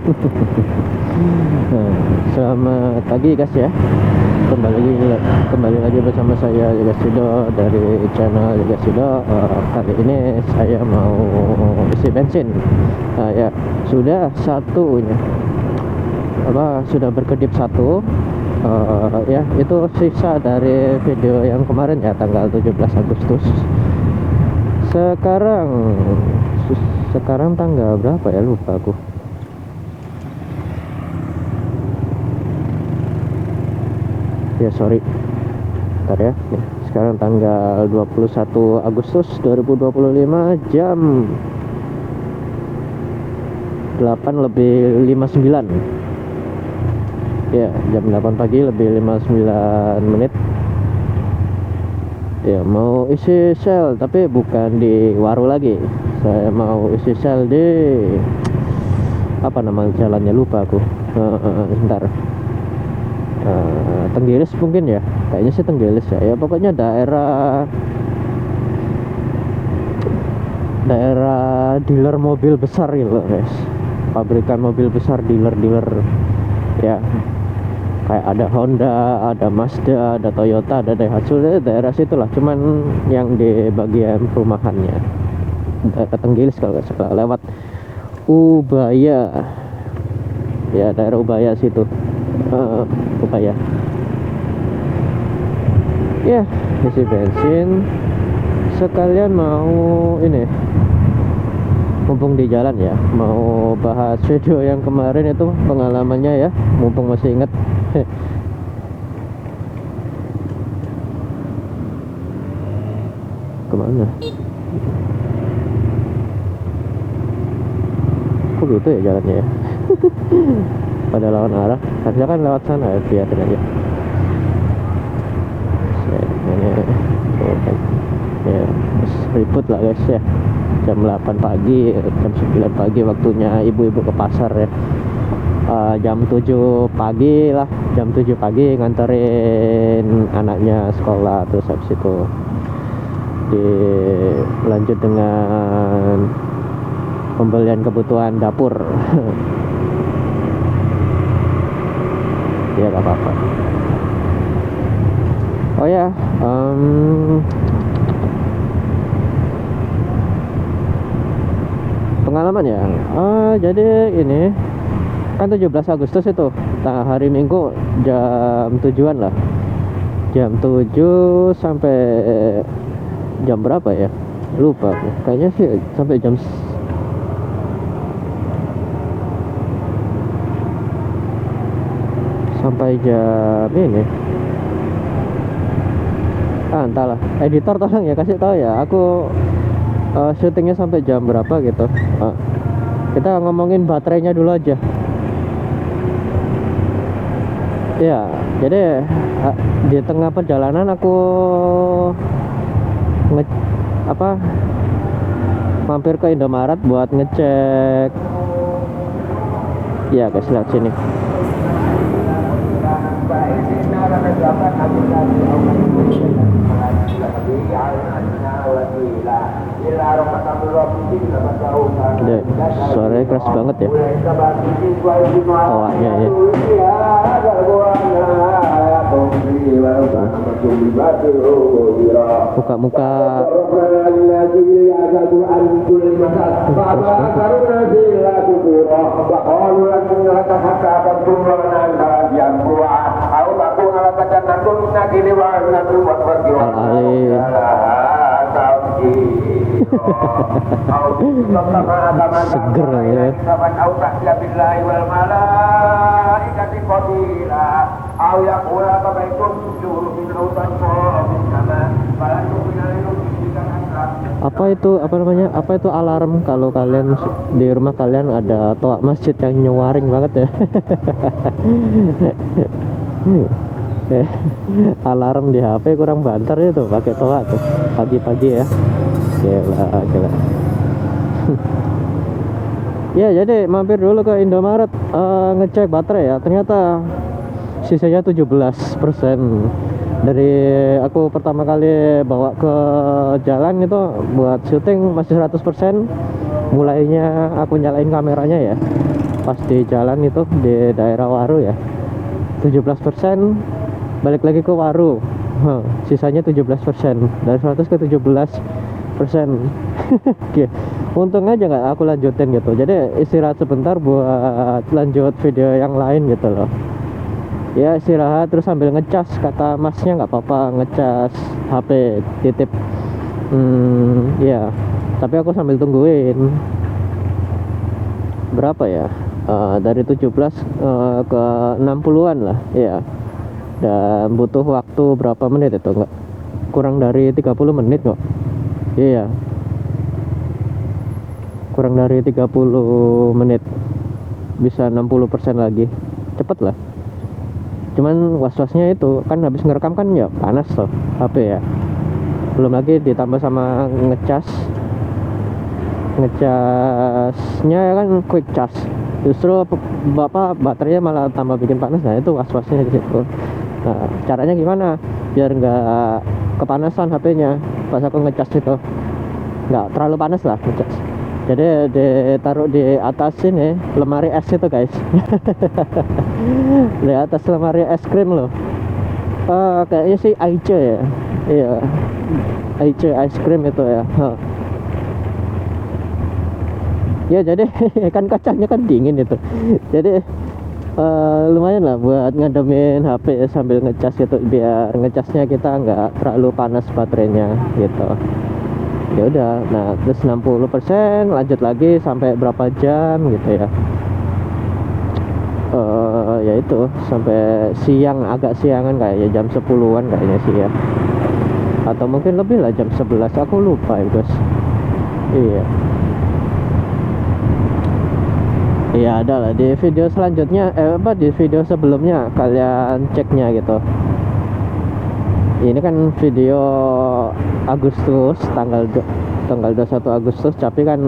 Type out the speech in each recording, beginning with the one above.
Nah, selamat pagi guys ya. Kembali lagi bersama saya Yoga Sido dari channel Yoga Sido. Kali ini saya mau isi bensin. Ya sudah satunya sudah berkedip satu. Ya itu sisa dari video yang kemarin ya, tanggal 17 Agustus. Sekarang tanggal berapa ya, lupa aku. Ya sorry, bentar ya. Sekarang tanggal 21 Agustus 2025, jam 8:59. Ya, jam 8 pagi lebih 59 menit. Ya, mau isi sel tapi bukan di Waru lagi. Saya mau isi sel di apa nama jalannya, lupa aku. Bentar. Tenggilis mungkin ya, kayaknya sih Tenggilis ya. Ya pokoknya daerah dealer mobil besar gitu guys, pabrikan mobil besar, dealer ya, kayak ada Honda, ada Mazda, ada Toyota, ada Daihatsu, daerah situlah, cuman yang di bagian perumahannya daerah Tenggilis kalau nggak salah, lewat Ubaya ya, daerah Ubaya situ. Ubaya ya, isi bensin sekalian mau ini, mumpung di jalan ya, mau bahas video yang kemarin itu, pengalamannya ya, mumpung masih inget. Kemana? Kok gitu ya jalannya ya? Pada lawan arah, harusnya kan lewat sana ya, biarin aja. Ya, ribut lah guys ya. Jam 8 pagi, jam 9 pagi waktunya ibu-ibu ke pasar ya. Jam 7 pagi lah, jam 7 pagi nganterin anaknya sekolah, terus habis itu dilanjut dengan pembelian kebutuhan dapur. Ya gak apa-apa. Oh ya, pengalaman ya. Jadi ini kan 17 Agustus itu, hari Minggu, jam 7-an lah, jam 7 sampai jam berapa ya, lupa aku. Kayaknya sih sampai jam ini. Entahlah, editor tolong ya kasih tahu ya, aku syutingnya sampai jam berapa gitu. Kita ngomongin baterainya dulu aja ya. Jadi di tengah perjalanan aku mampir ke Indomaret buat ngecek ya guys, lihat sini. Suaranya keras banget ya, awalnya ya. Muka-muka seger ya. Apa itu alarm kalau kalian di rumah kalian ada toa masjid yang nyewaring banget ya. Alarm di HP kurang banter itu pakai toa tuh pagi-pagi ya. Gila. Ya jadi mampir dulu ke Indomaret, ngecek baterai ya, ternyata sisanya 17%. Dari aku pertama kali bawa ke jalan itu buat syuting masih 100%. Mulainya aku nyalain kameranya ya, pas di jalan itu di daerah Waru ya, 17% balik lagi ke Waru. Sisanya 17%, dari 100 ke 17%. Oke, untung aja nggak aku lanjutin gitu, jadi istirahat sebentar buat lanjut video yang lain gitu loh. Ya istirahat terus sambil ngecas, kata masnya nggak apa-apa ngecas HP titip. Ya tapi aku sambil tungguin berapa ya, dari 17 ke 60-an lah ya, dan butuh waktu berapa menit itu, nggak kurang dari 30 menit kok. Iya, kurang dari 30 menit bisa 60% lagi, cepet lah. Cuman was-wasnya itu kan habis ngerekam kan ya panas tuh HP ya, belum lagi ditambah sama ngecasnya kan quick charge, justru bapak baterainya malah tambah bikin panas. Nah itu was-wasnya di situ. Nah caranya gimana biar nggak kepanasan HP-nya pas aku ngecas itu, nggak terlalu panas lah ngecas. Jadi ditaruh di atas ini lemari es itu guys. Di atas lemari es krim loh. Kayaknya sih Aice ya. Iya, Aice ice cream itu ya. Ya jadi kan kacanya kan dingin itu. Jadi lumayan lah buat ngademin HP sambil ngecas gitu, biar ngecasnya kita nggak terlalu panas baterainya gitu. Ya udah, nah terus 60% lanjut lagi sampai berapa jam gitu ya. Ya itu sampai siang, agak siangan kayaknya, jam 10-an kayaknya sih ya, atau mungkin lebih lah, jam 11 aku lupa ya guys. Iya, iya ada lah di video selanjutnya, di video sebelumnya kalian ceknya gitu. Ini kan video Agustus, tanggal 21 Agustus, tapi kan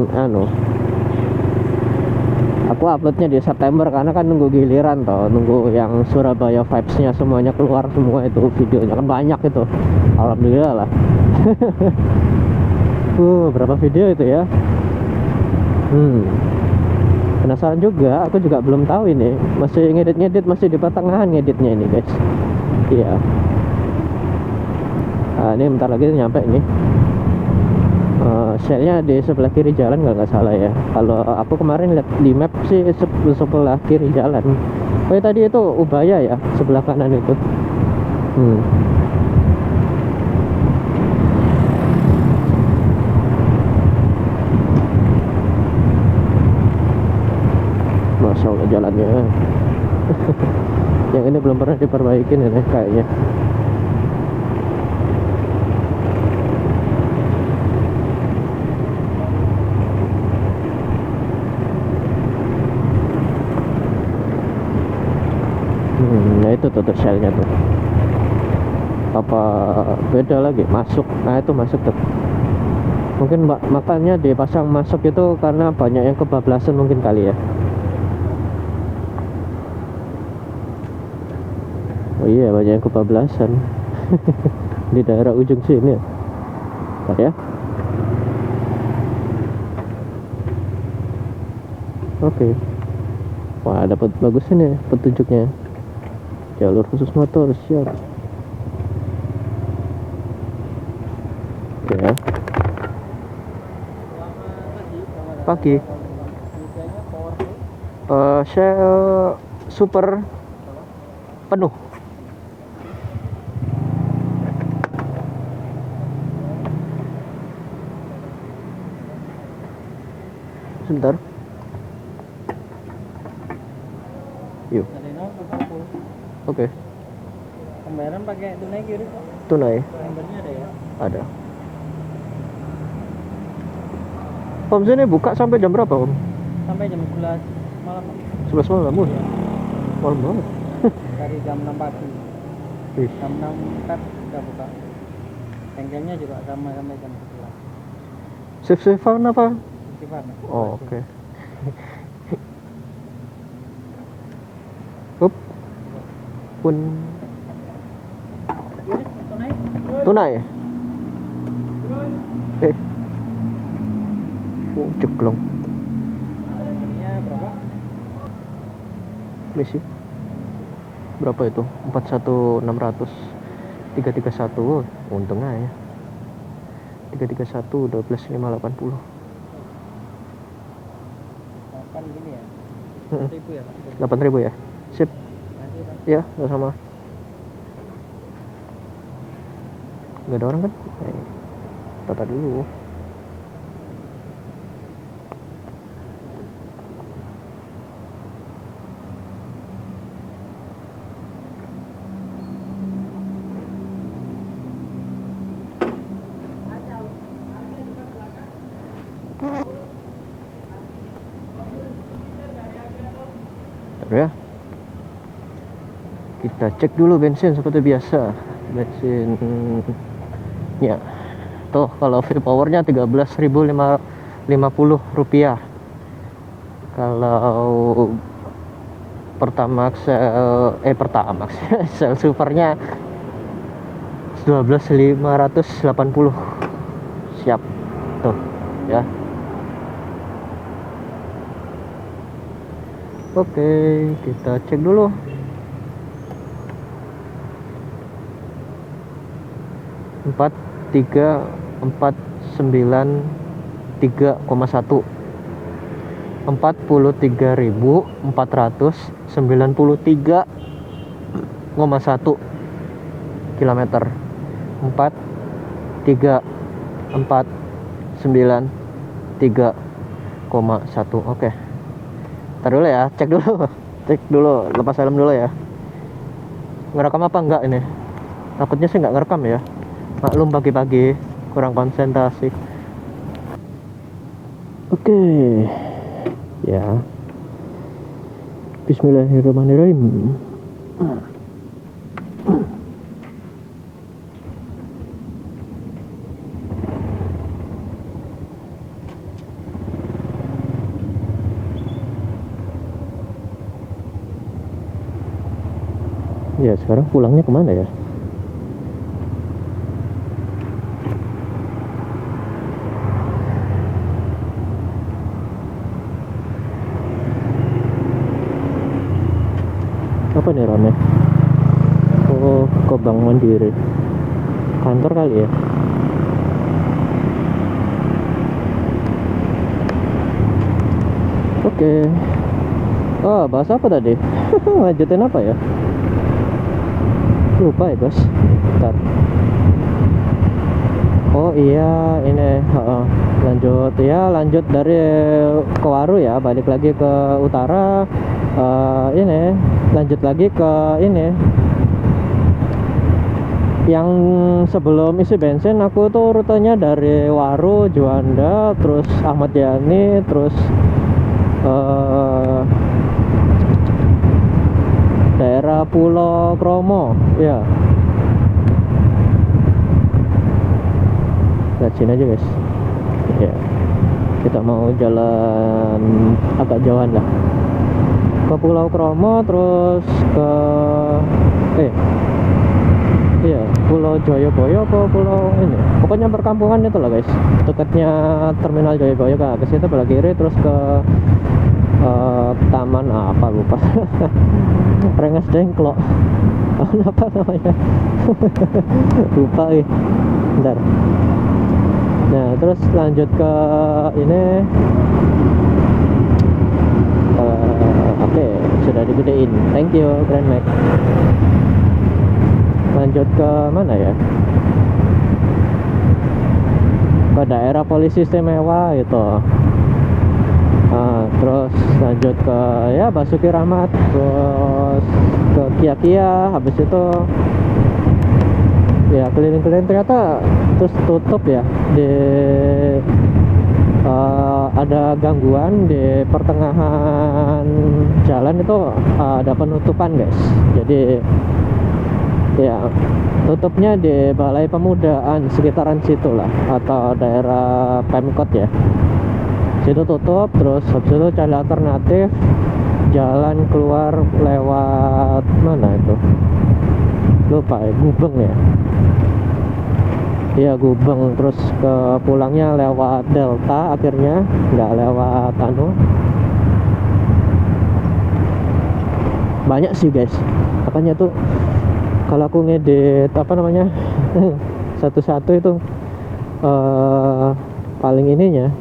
aku uploadnya di September karena kan nunggu giliran toh, nunggu yang Surabaya vibes-nya semuanya keluar semua, itu videonya kan banyak itu, alhamdulillah lah. Berapa video itu ya. Penasaran juga, aku juga belum tahu ini, masih ngedit, masih di pertengahan ngeditnya ini guys. Iya. Nah, ini bentar lagi nyampe ini. Shell-nya di sebelah kiri jalan kalau nggak salah ya. Kalau aku kemarin lihat di map sih sebelah kiri jalan. Oh tadi itu Ubaya ya, sebelah kanan itu. Masya Allah jalannya. Yang ini belum pernah diperbaikin ya kayaknya. Nah itu tuh shell-nya tuh. Apa beda lagi masuk? Nah itu masuk tuh. Mungkin makanya dipasang masuk itu karena banyak yang kebablasan mungkin kali ya. Oh iya, banyak yang kebablasan. Di daerah ujung sini. Bentar ya. Oke. Wah, dapat bagus ini petunjuknya. Jalur khusus motor siap. Ya. Pagi. Shell super penuh. Sebentar. Yuk. Oke. Pembayaran pakai tunai kiri kok. Tunai. Nomornya ada ya? Ada. Om sini buka sampai jam berapa Om? Sampai jam 11 malam. 11 malam. Ya. Malam banget. Dari jam 6 pagi. Jam 6 kan udah buka. Bengkelnya juga sama sampai jam 11. Shift-shiftan apa? Gimana? Oh, oke. Pun tunai. Ceklong. Harganya berapa? misi berapa itu 41600 331 untung aja 331 12580 8 gini ya. Mm-mm. 8.000 ya Pak. 8.000 ya sip Makasih Pak. ya sama nggak ada orang kan tata dulu ya. Kita cek dulu bensin seperti biasa. Bensin ya. Tuh kalau free powernya 13.550 rupiah. Kalau Pertamax Pertamax sel supernya 12.580. Siap. Tuh ya. Oke, kita cek dulu. Empat 349,1 43.493,1 kilometer 43.493,1. Oke. Ntar dulu ya, cek dulu, lepas helm dulu ya. Ngerekam apa enggak ini? Takutnya sih nggak ngerekam ya. Maklum pagi-pagi kurang konsentrasi. Oke. Ya. Bismillahirrahmanirrahim. Ya sekarang pulangnya kemana ya? Apa nih rame? Oh, ke Bank Mandiri. Kantor kali ya? Oke. Oh, bahas apa tadi? Lanjutin apa ya? Lupa ya guys. Bentar. Oh iya, ini lanjut dari ke Waru ya, balik lagi ke utara. Ini lanjut lagi ke ini yang sebelum isi bensin. Aku tuh rutenya dari Waru, Juanda, terus Ahmad Yani, terus daerah Pulau Kromo ya. Lihat sini aja guys ya, kita mau jalan agak jauhan lah ke Pulau Kromo, terus ke iya Pulau Joyoboyo ke pulau ini, pokoknya perkampungan itu lah guys, dekatnya terminal Joyoboyo. Ke situ belah kiri terus ke taman apa lupa Rengas Dengklok apa namanya lupa bentar. Nah terus lanjut ke ini oke, sudah digedein, thank you Grand Max. Lanjut ke mana ya, ke daerah polisi istimewa itu. Terus lanjut ke ya Basuki Rahmat, terus ke Kia, habis itu ya keliling-keliling. Ternyata terus tutup ya di ada gangguan di pertengahan jalan itu, ada penutupan guys. Jadi ya tutupnya di Balai Pemudaan sekitaran situ lah, atau daerah Pemkot ya, situ tutup. Terus habis itu cari alternatif jalan keluar lewat mana itu lupa ya, Gubeng ya. Iya Gubeng, terus ke pulangnya lewat Delta, akhirnya nggak lewat banyak sih guys. Makanya tuh kalau aku ngedit apa namanya satu-satu itu paling ininya,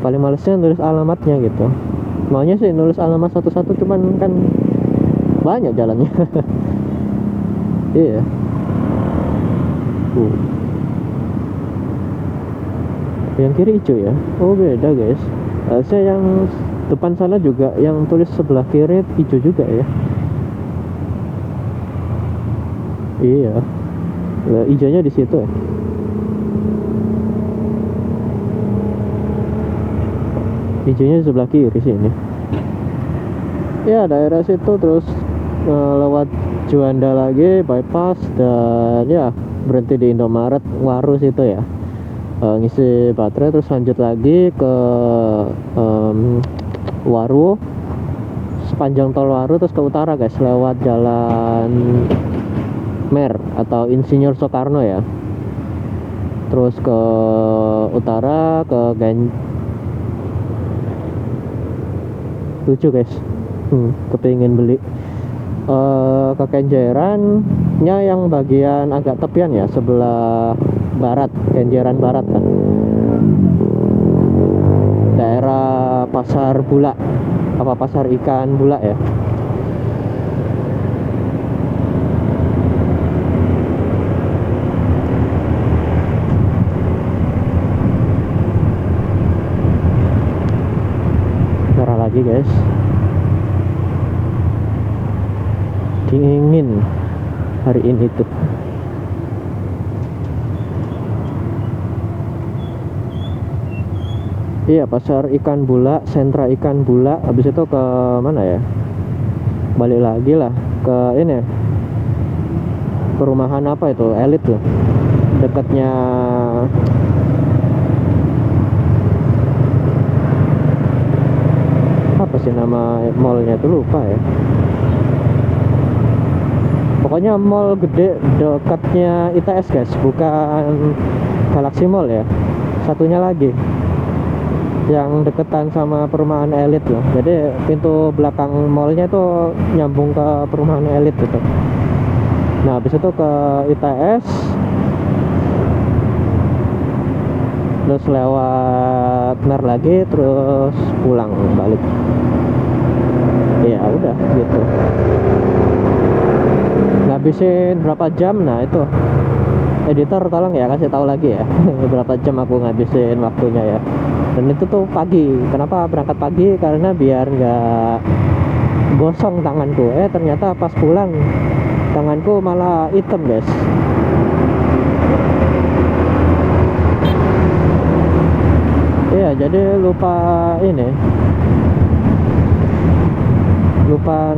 paling malesnya nulis alamatnya gitu. Maunya sih nulis alamat satu-satu, cuman kan banyak jalannya. Iya. Yang kiri hijau ya? Oh beda guys. Saya yang depan sana juga yang tulis sebelah kiri hijau juga ya. Iya. Lah, hijaunya di situ ya. Hijaunya di sebelah kiri sini. Ya daerah situ, terus lewat Juanda lagi bypass, dan ya berhenti di Indomaret Waru situ ya. Ngisi baterai, terus lanjut lagi ke Waru, sepanjang tol Waru, terus ke utara guys, lewat jalan Mer atau Insinyur Soekarno ya, terus ke utara ke lucu guys, kepingin beli ke Kenjerannya yang bagian agak tepian ya, sebelah barat, Kenjeran barat kan, daerah Pasar Bula apa Pasar Ikan Bula ya. Merah lagi guys, dingin hari ini tuh. Iya, Pasar Ikan Bula, sentra ikan Bula. Habis itu ke mana ya? Balik lagi lah ke ini, perumahan apa itu, Elit loh, dekatnya apa sih nama mallnya itu, lupa ya. Pokoknya mall gede dekatnya ITS guys, bukan Galaxy Mall ya, satunya lagi yang deketan sama perumahan Elit loh. Jadi pintu belakang mallnya itu nyambung ke perumahan Elit gitu. Nah habis itu ke ITS, terus lewat Mer lagi, terus pulang balik. Ya udah gitu. Ngabisin berapa jam? Nah itu editor tolong ya kasih tahu lagi ya berapa jam aku ngabisin waktunya ya. Dan itu tuh pagi. Kenapa berangkat pagi? Karena biar nggak gosong tanganku. Ternyata pas pulang tanganku malah hitam guys. Iya, jadi lupa ini, lupa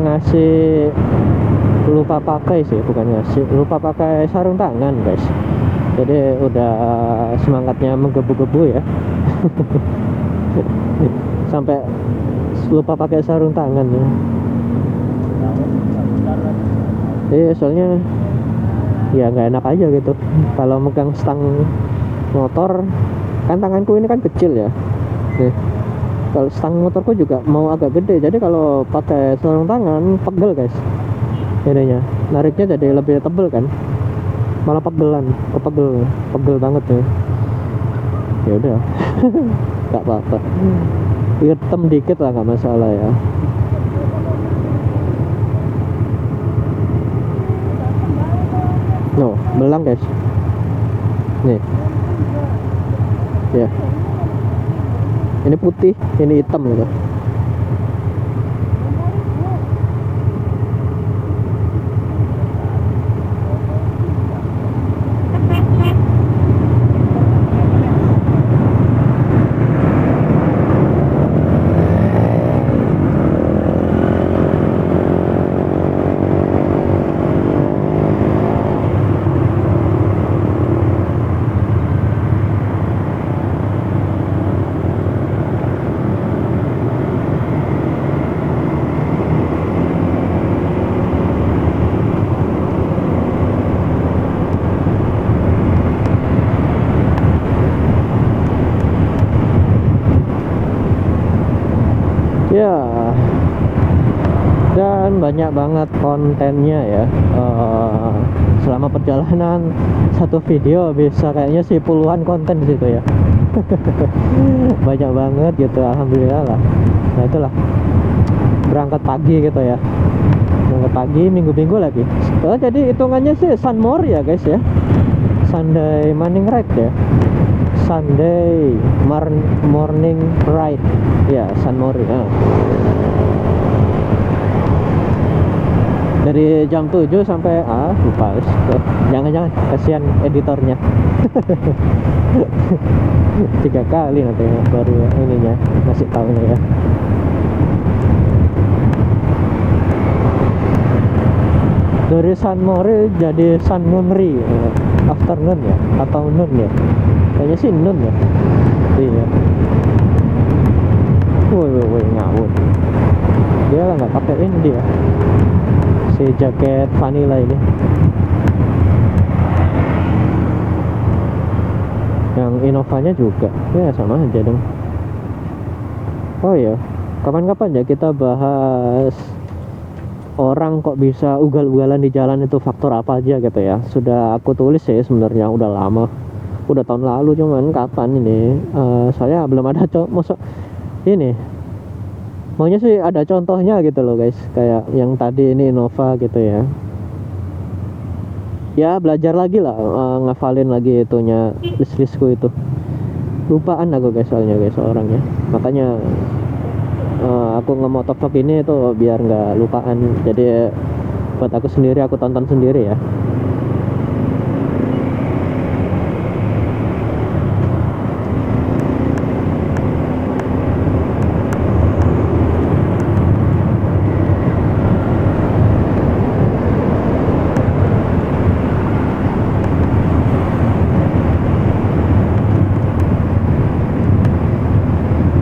pakai sih, bukan ngasih, lupa pakai sarung tangan guys. Jadi udah semangatnya menggebu-gebu ya. Sampai lupa pakai sarung tangan ya. Iya, soalnya ya nggak enak aja gitu kalau megang stang motor. Kan tanganku ini kan kecil ya. Nih, kalau stang motorku juga mau agak gede, jadi kalau pakai sarung tangan pegel guys. Jadinya nariknya jadi lebih tebel kan, malah pegel banget ya. Ya udah nggak apa-apa, hitam dikit lah nggak masalah ya. No, belang guys, nih ya, ini putih, ini hitam gitu. Ya dan banyak banget kontennya ya. Selama perjalanan satu video bisa kayaknya sih puluhan konten di situ ya. Banyak banget gitu, alhamdulillah lah. Nah itulah, berangkat pagi gitu ya, berangkat pagi, minggu-minggu lagi. Jadi hitungannya sih Sunmore ya guys ya, Sunday morning ride ya, Sunday morning ride ya, Sunmore ya. Dari jam 7 sampai lupa, jangan kasihan editornya. 3 kali nanti baru ininya ngasih tahunya ya. Dari Sunmore jadi Sunmori afternoon ya, atau noon ya, kayaknya sih noon ya. Iya. Woi ngawur, dia lah nggak pakai ini dia, si jaket vanilla ini. Yang Innovanya juga ya sama aja dong. Oh ya, kapan-kapan ya kita bahas orang kok bisa ugal-ugalan di jalan itu faktor apa aja gitu ya. Sudah aku tulis ya sebenarnya, udah lama, udah tahun lalu, cuman kapan ini saya belum ada masuk ini. Maunya sih ada contohnya gitu loh guys, kayak yang tadi ini Innova gitu ya. Ya belajar lagi lah, ngafalin lagi itunya, list-listku itu. Lupaan aku guys soalnya guys orangnya. Makanya aku ngemotovlog ini tuh biar nggak lupaan. Jadi buat aku sendiri, aku tonton sendiri ya.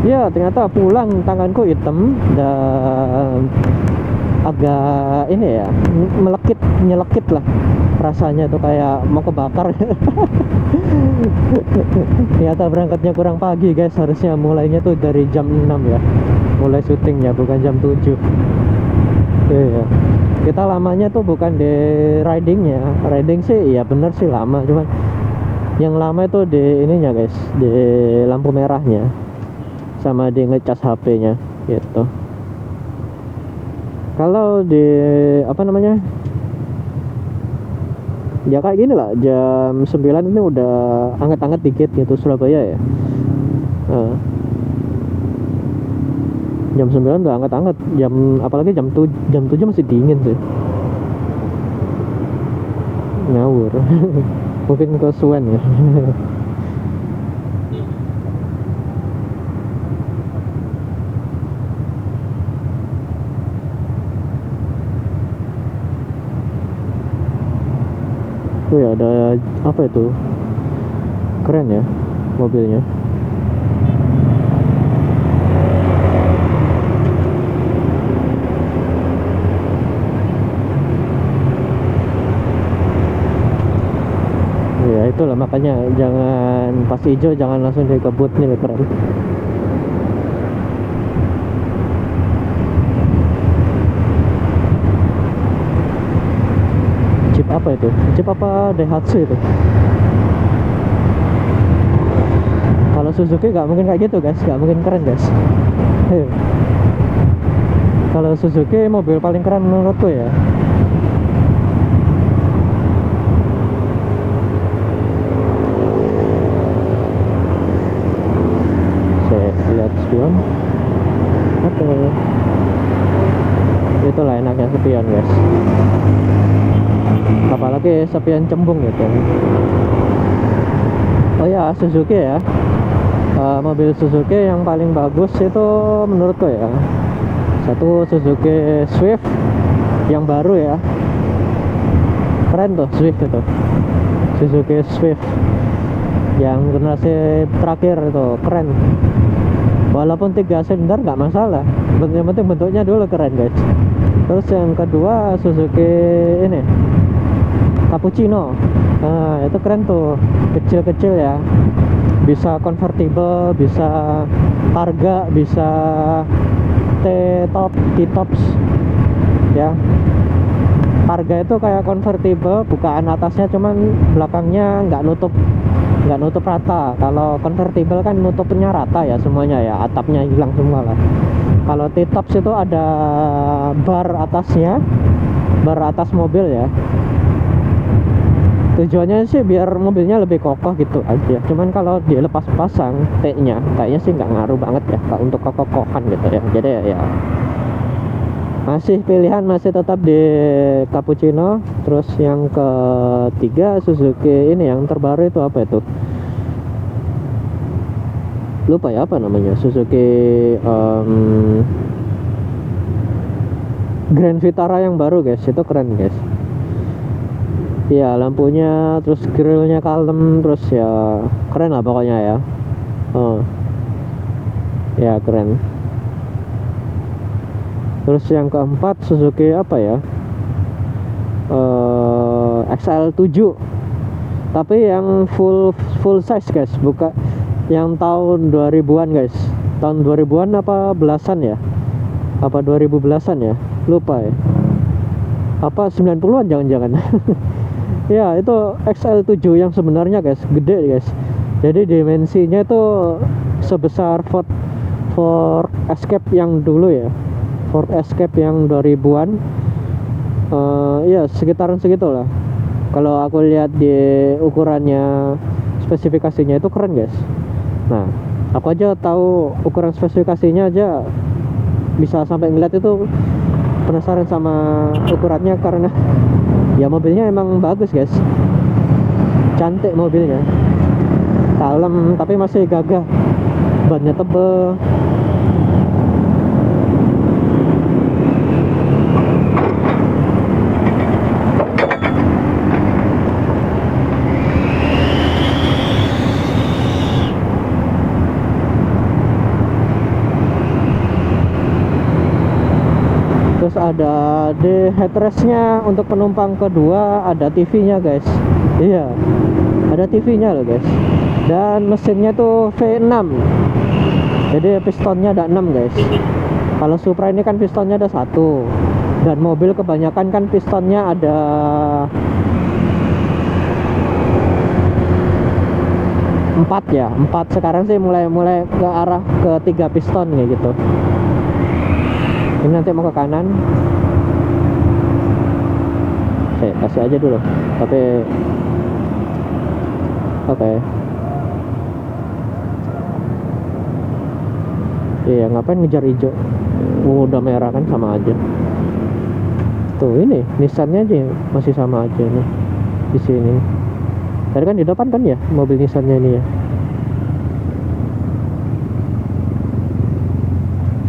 Ya ternyata pulang tanganku hitam dan agak ini ya, nyelekit lah rasanya tuh, kayak mau kebakar. Ternyata berangkatnya kurang pagi guys, harusnya mulainya tuh dari jam 6 ya, mulai syutingnya, bukan jam 7. Iya, kita lamanya tuh bukan di ridingnya. Riding sih ya bener sih lama, cuman yang lama itu di ininya guys, di lampu merahnya sama di ngecas HP-nya gitu. Kalau di apa namanya, ya kayak gini lah, jam 9 ini udah anget-anget dikit gitu Surabaya ya. Jam 9 udah anget-anget, apalagi jam 7 masih dingin sih. Ngawur. Mungkin kesuwen ya. Tuh ya, ada apa itu, keren ya mobilnya. Ya itulah makanya jangan pas hijau jangan langsung dikebut nih, keren. Jeep apa itu? Jeep apa Daihatsu itu? Kalau Suzuki nggak mungkin kayak gitu guys, nggak mungkin keren guys. Kalau Suzuki mobil paling keren menurutku ya. Saya lihat spion. Oke. Itulah enaknya spion guys. Apalagi spion cembung gitu. Oh ya, Suzuki ya, mobil Suzuki yang paling bagus itu menurutku ya, satu Suzuki Swift yang baru ya, keren tuh Swift itu, Suzuki Swift yang generasi terakhir itu keren. Walaupun 3 silinder nggak masalah, yang penting bentuknya dulu keren guys. Terus yang kedua Suzuki ini Cappuccino, nah itu keren tuh, kecil-kecil ya, bisa convertible, bisa Targa, bisa T-top, ya. Targa itu kayak convertible, bukaan atasnya cuman belakangnya nggak nutup rata. Kalau convertible kan nutupnya rata ya semuanya ya, atapnya hilang semua lah. Kalau T-Tops itu ada bar atasnya, bar atas mobil ya. Tujuannya sih biar mobilnya lebih kokoh gitu aja. Cuman kalau dilepas pasang T-nya kayaknya sih nggak ngaruh banget ya untuk kekokohan gitu ya. Jadi ya masih pilihan masih tetap di Cappuccino. Terus yang ketiga Suzuki ini yang terbaru itu apa itu? Lupa ya apa namanya, Suzuki Grand Vitara yang baru guys, itu keren guys. Ya lampunya, terus grillnya kalem, terus ya keren lah pokoknya ya. Ya keren. Terus yang keempat Suzuki apa ya, XL7, tapi yang full size guys, bukan yang tahun 2000-an guys. Tahun 2000-an apa belasan ya, apa 2000 belasan ya, lupa ya, apa 90-an jangan-jangan. Ya itu XL7 yang sebenarnya guys, gede guys. Jadi dimensinya itu sebesar Ford Escape yang dulu ya, Ford Escape yang 2000-an. Ya sekitaran segitu lah. Kalau aku lihat di ukurannya, spesifikasinya itu keren guys. Nah aku aja tahu ukuran spesifikasinya aja bisa sampai ngeliat itu, penasaran sama ukurannya karena ya mobilnya emang bagus guys, cantik mobilnya, kalem tapi masih gagah, bannya tebel. Terus ada di headrestnya untuk penumpang kedua ada TV-nya guys. Iya, ada TV-nya loh guys. Dan mesinnya tuh V6, jadi pistonnya ada 6 guys. Kalau Supra ini kan pistonnya ada 1, dan mobil kebanyakan kan pistonnya ada 4 ya, 4. Sekarang sih mulai ke arah ke 3 piston kayak gitu. Ini nanti mau ke kanan, saya kasih aja dulu, tapi oke. Iya, ngapain ngejar hijau, udah merah kan sama aja. Tuh ini Nissannya aja masih sama aja nih di sini. Tadi kan di depan kan ya mobil Nissannya ini ya.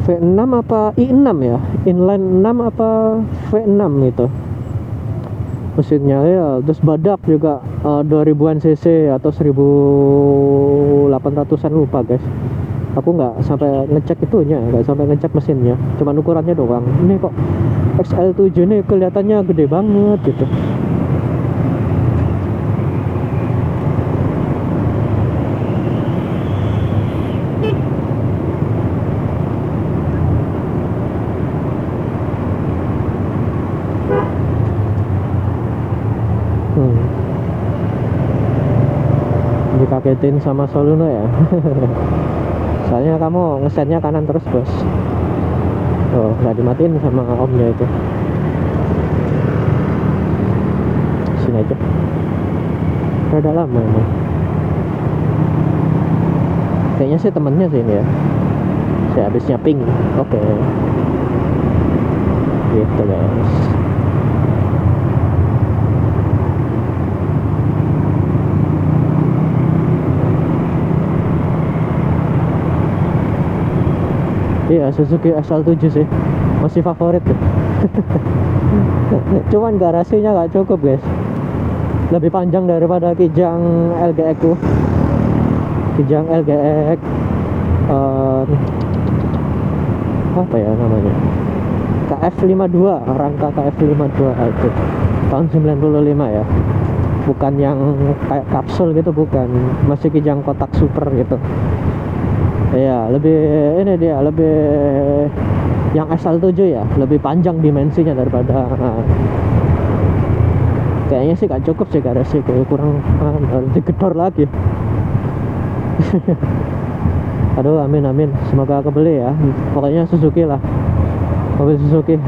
V6 apa i6 ya, inline 6 apa V6 itu mesinnya ya. Terus badak juga 2000-an cc atau 1800-an lupa guys. Aku nggak sampai ngecek itunya, nggak sampai ngecek mesinnya, cuman ukurannya doang. Ini kok XL7 ini kelihatannya gede banget gitu. Dikagetin sama Soluno ya. Soalnya kamu ngesetnya kanan terus bos. Oh nggak dimatiin sama omnya itu. Sini aja, rada lama ini. Kayaknya sih temennya sih ini ya, saya habis nyapping. Oke. Gitu guys. Iya, Suzuki XL7 sih masih favorit tuh. Cuman garasinya nggak cukup guys, lebih panjang daripada Kijang LGX ku. Kijang LGX apa ya namanya, KF52, rangka KF52 itu tahun 95 ya, bukan yang kayak kapsul gitu, bukan, masih Kijang kotak super gitu. Iya, lebih ini dia lebih yang SL7 ya, lebih panjang dimensinya daripada kayaknya sih gak cukup sih karena sih kayak kurang digedor lagi. Aduh, amin amin, semoga kebeli ya. Pokoknya Suzuki lah, mobil Suzuki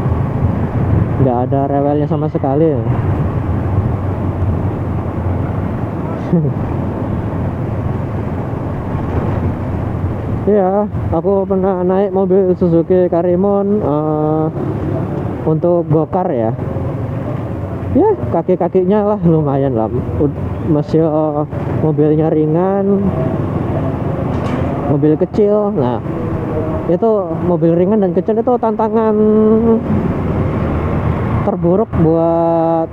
nggak ada rewelnya sama sekali. Iya, aku pernah naik mobil Suzuki Karimun untuk gokar ya. Ya, kaki-kakinya lah lumayan lah. Masih mobilnya ringan, mobil kecil. Nah, itu mobil ringan dan kecil itu tantangan terburuk buat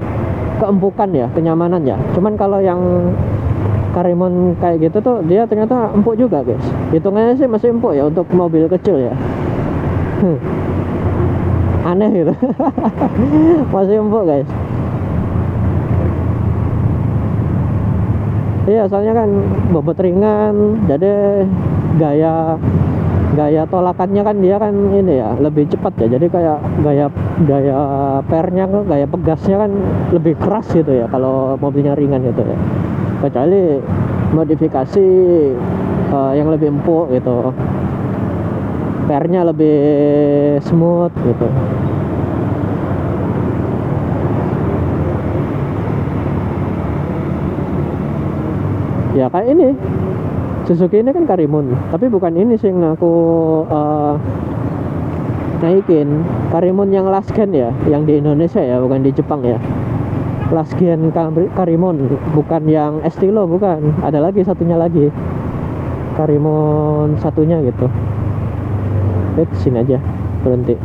keempukan ya, kenyamanan ya. Cuman kalau yang Karimun kayak gitu tuh dia ternyata empuk juga guys. Hitungannya sih masih empuk ya untuk mobil kecil ya. Aneh gitu. Masih empuk guys. Iya, soalnya kan bobot ringan, jadi gaya tolakannya kan dia kan ini ya lebih cepat ya. Jadi kayak gaya pernya, gaya pegasnya kan lebih keras gitu ya kalau mobilnya ringan gitu ya. Kecuali modifikasi yang lebih empuk gitu, pernya lebih smooth gitu. Ya kayak ini Suzuki ini kan Karimun, tapi bukan ini sih yang aku naikin. Karimun yang last gen ya, yang di Indonesia ya, bukan di Jepang ya. Last gen Karimun, bukan yang Estilo, bukan. Ada lagi satunya lagi, Karimun satunya gitu. Sini aja, berhenti.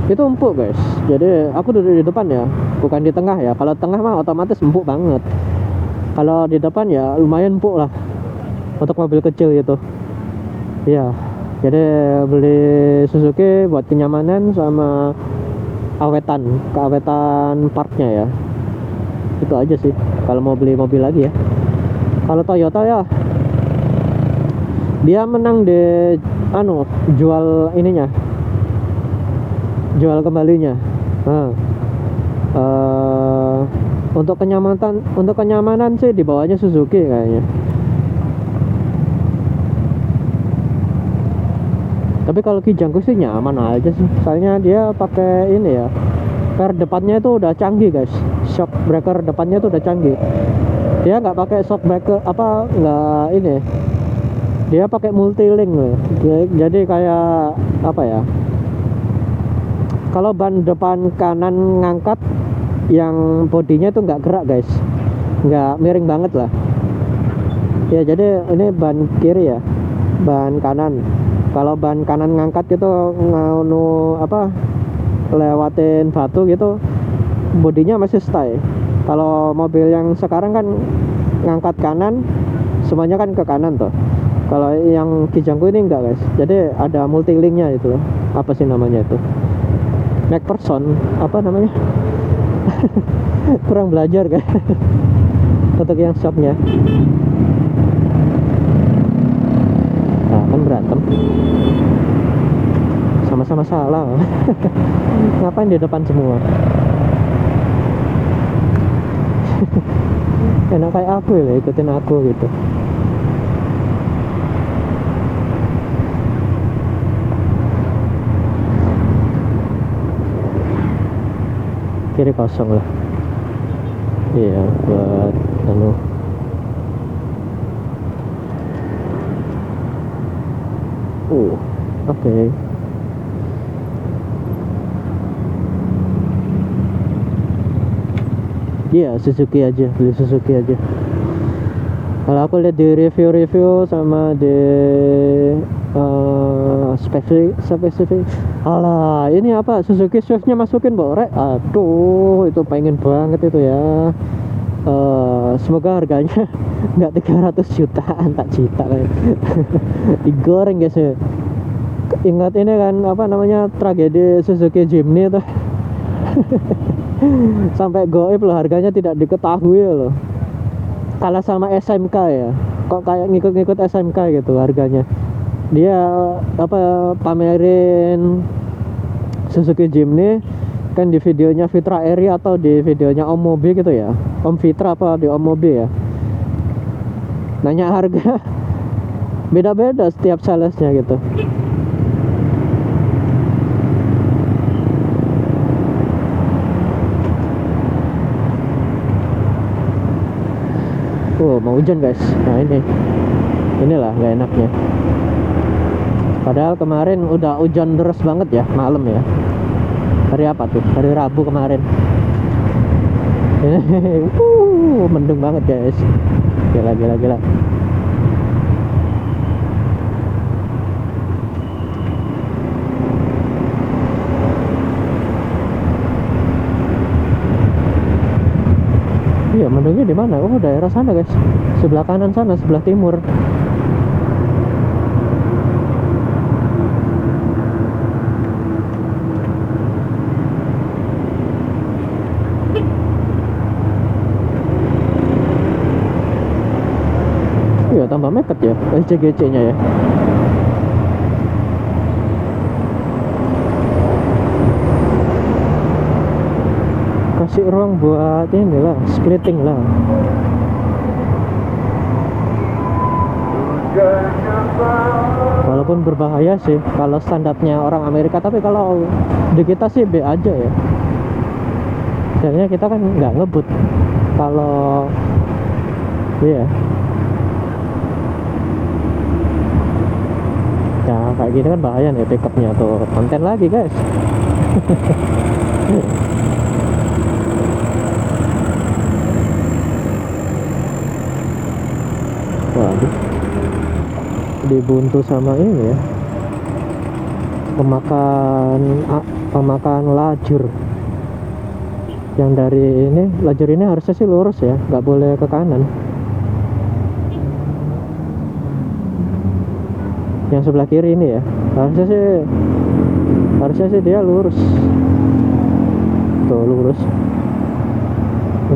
Itu empuk guys, jadi aku duduk di depan ya, bukan di tengah ya. Kalau tengah mah otomatis empuk banget. Kalau di depan ya lumayan empuk lah untuk mobil kecil gitu ya. Jadi beli Suzuki buat kenyamanan sama keawetan partnya ya. Itu aja sih kalau mau beli mobil lagi ya. Kalau Toyota ya dia menang di jual ininya, jual kembalinya. Nah, untuk kenyamanan sih di bawahnya Suzuki kayaknya. Tapi kalau Kijangku sih nyaman aja sih, soalnya dia pakai ini ya, per depannya itu udah canggih guys. Shock breaker depannya itu udah canggih. Dia nggak pakai shock breaker nggak ini. Dia pakai multi link loh. Jadi kayak apa ya? Kalau ban depan kanan ngangkat, yang bodinya itu nggak gerak guys, nggak miring banget lah ya. Jadi ini ban kiri ya, ban kanan. Kalau ban kanan ngangkat gitu, lewatin batu gitu, bodinya masih stay. Kalau mobil yang sekarang kan ngangkat kanan, semuanya kan ke kanan tuh. Kalau yang Kijangku ini enggak guys, jadi ada multi linknya itu. Apa sih namanya itu, MacPherson apa namanya? Kurang belajar kan untuk yang shocknya. Nah kan berantem, sama-sama salah. Ngapain di depan semua? Enak kayak aku ya, ikutin aku gitu. Kiri kosong lah. Iya, buat oke. Iya, Suzuki aja, beli Suzuki aja. Kalau aku lihat di review sama di spesifik. Alah, ini apa, Suzuki Swift-nya masukin Rek. Aduh, itu pengen banget itu ya. Semoga harganya nggak 300 jutaan, tak cita kayak. Digoreng guys ya. ingat ini kan apa namanya tragedi Suzuki Jimny itu. Sampai goib loh, harganya tidak diketahui loh. Kalah sama SMK ya. Kok kayak ngikut-ngikut SMK gitu harganya. Dia apa pamerin Suzuki Jimny kan di videonya Fitra Eri atau di videonya Om Mobi gitu ya. Om Fitra apa di Om Mobi ya. Nanya harga beda-beda setiap salesnya gitu. Mau hujan guys. Nah inilah nggak enaknya. Padahal kemarin udah hujan deras banget ya malam ya. Hari apa tuh? Hari Rabu kemarin. Mendung banget guys. Gila. Iya, mendungnya di mana? Oh, daerah sana, guys. Sebelah kanan sana, sebelah timur. Iya, tambah mepet ya SCGC-nya ya. Kasih ruang buat ini lah, splitting lah. Walaupun berbahaya sih kalau standarnya orang Amerika, tapi kalau di kita sih B aja ya. Sebenarnya kita kan nggak ngebut. Kalau iya, ya kayak gini kan bahaya nih pickupnya tuh. Konten lagi guys. Waduh, dibuntu sama ini ya, pemakan lajur. Yang dari ini, lajur ini harusnya sih lurus ya, nggak boleh ke kanan. Yang sebelah kiri ini ya, harusnya sih dia lurus. Tuh lurus.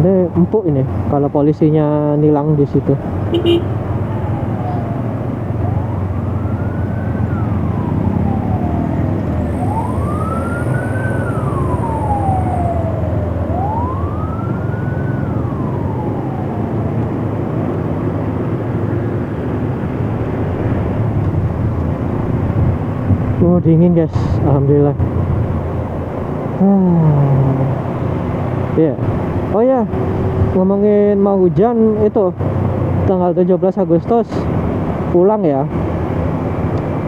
Ini empuk ini kalau polisinya nilang di situ. Dingin guys, alhamdulillah. Yeah. Oh ya, ngomongin mau hujan, itu tanggal 17 Agustus pulang ya.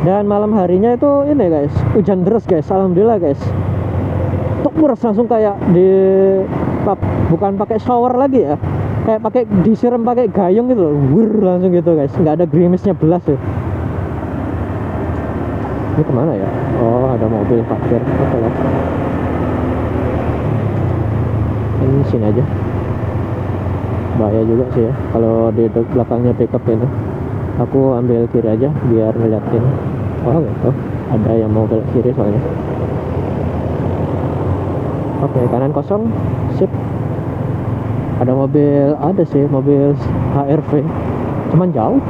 Dan malam harinya itu ini guys, hujan deras guys, alhamdulillah guys. Tuk muras langsung kayak bukan pakai shower lagi ya, kayak pakai disiram pakai gayung gitu loh. Langsung gitu guys, nggak ada gerimisnya belas ya. Ini kemana ya? Oh, ada mobil parkir. Oke lah. Ini sini aja. Bahaya juga sih ya kalau di belakangnya pickup ini. Aku ambil kiri aja biar ngeliatin. Oh gitu. Ada yang mau belok kiri soalnya. Oke, kanan kosong. Sip. Ada sih mobil HRV. Cuman jauh.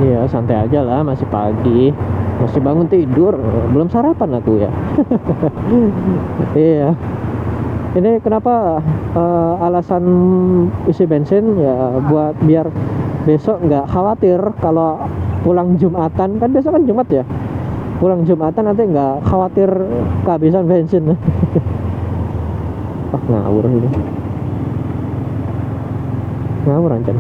Iya, santai aja lah, masih pagi, masih bangun tidur, belum sarapan aku ya. Iya, ini kenapa alasan isi bensin ya buat biar besok nggak khawatir kalau pulang Jumatan, kan besok kan Jumat ya, pulang Jumatan nanti nggak khawatir kehabisan bensin. Ngawur ini, ngawur ancan.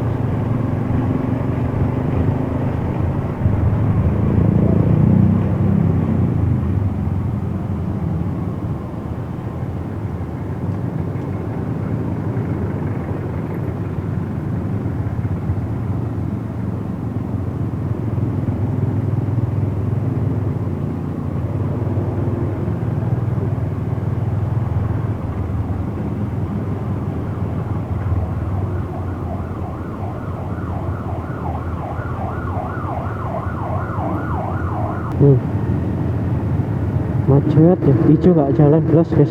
Cet ya, hijau gak jalan belas guys.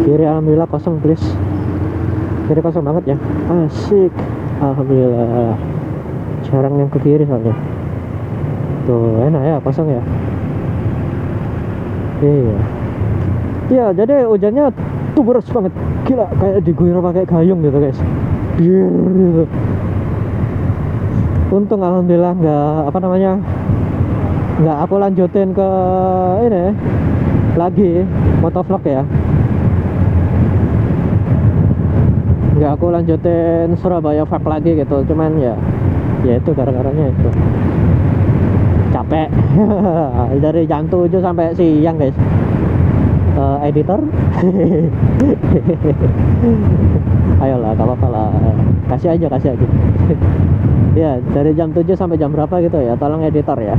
Kiri alhamdulillah kosong please. Kiri kosong banget ya. Asik. Alhamdulillah. Jarang yang ke kiri soalnya. Tuh enak ya, kosong ya. Iya. Iya, jadi hujannya tuh beres banget. Gila, kayak diguyur pakai gayung gitu guys. Biar gitu. Untung alhamdulillah nggak aku lanjutin ke ini lagi motovlog ya. Nggak aku lanjutin Surabaya vlog lagi gitu. Cuman ya itu gara-garanya itu capek. Dari jam 7 sampai siang guys. Editor ayolah, gak apa-apa lah, kasih aja ya, dari jam 7 sampai jam berapa gitu ya, tolong editor ya.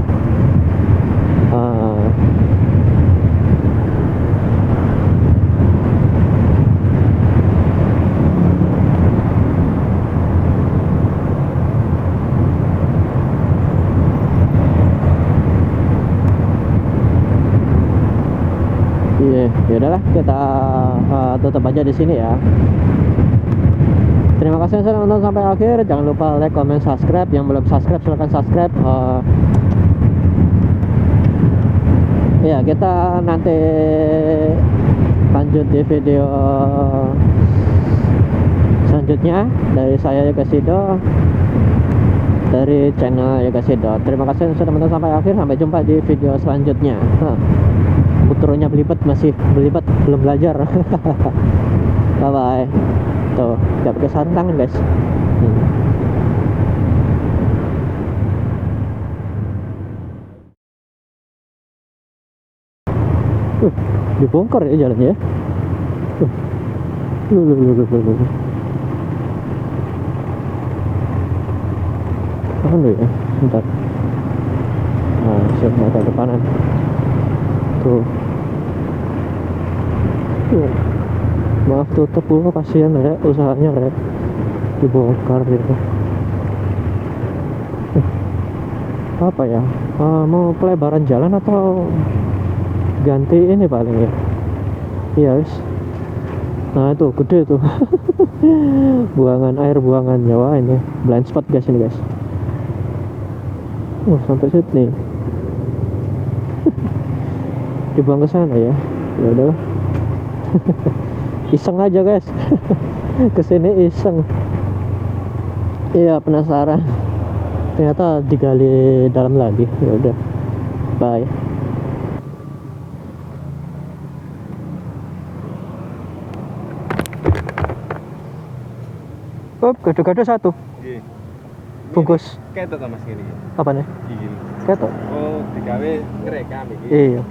Ya udahlah, kita tutup aja di sini ya. Terima kasih sudah nonton sampai akhir. Jangan lupa like, comment, subscribe. Yang belum subscribe silahkan subscribe. Ya, kita nanti lanjut di video selanjutnya dari saya Yoga Sido, dari channel Yoga Sido. Terima kasih sudah menonton sampai akhir. Sampai jumpa di video selanjutnya. Putronya masih belibet, belum belajar. Bye bye. Tuh, gak pakai sarung tangan guys. Dibongkar ya jalannya ya. Apa lu ya? Bentar. Nah, siap motor depanan. Tuh. Maaf tutup dulu, kasihan ya usahanya ya, dibongkar gitu. Apa ya, mau pelebaran jalan atau ganti ini paling ya. Iya wis. Nah itu gede tuh. Buangan air, buangan nyawa ini blind spot guys, ini guys. Sampai sini dibuang ke sana ya. Ya udahlah. Iseng aja guys. Kesini iseng. Iya, penasaran. Ternyata digali dalam lagi. Ya udah. Bye. Gado-gado satu. Iya. Bungkus. Ketok ta Mas ngene iki. Apa nih? Iki. Ketok. Oh, digawe ngerekam iki. Iya.